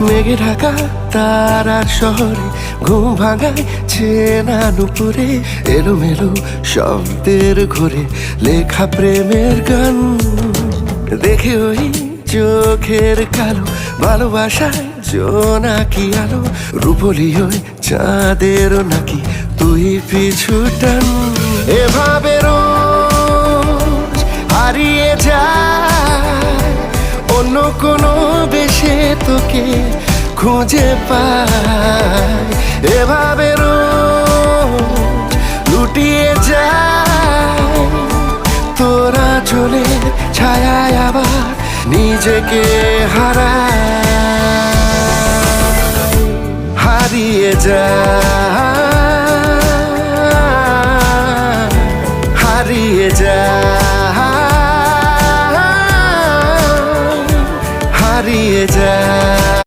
মেঘে ঢাকা তারার শহরে ঘুম ভাঙায় চেনা নুপুরে এলোমেলো শব্দের ঘরে লেখা প্রেমের গান দেখে ওই চোখের কালো ভালোবাসায় জোনাকি আলো রূপলি ওই চাঁদেরও নাকি তুই পিছু টান এভাবে রোজ হারিয়ে যায় অন্য কোনো বেশে তোকে খুঁজে পায় এভাবে রোজ লুটিয়ে যায় তোরা চলে ছায়ায় আবার নিজেকে হারিয়ে যায় হারিয়ে যায় হারিয়ে যায়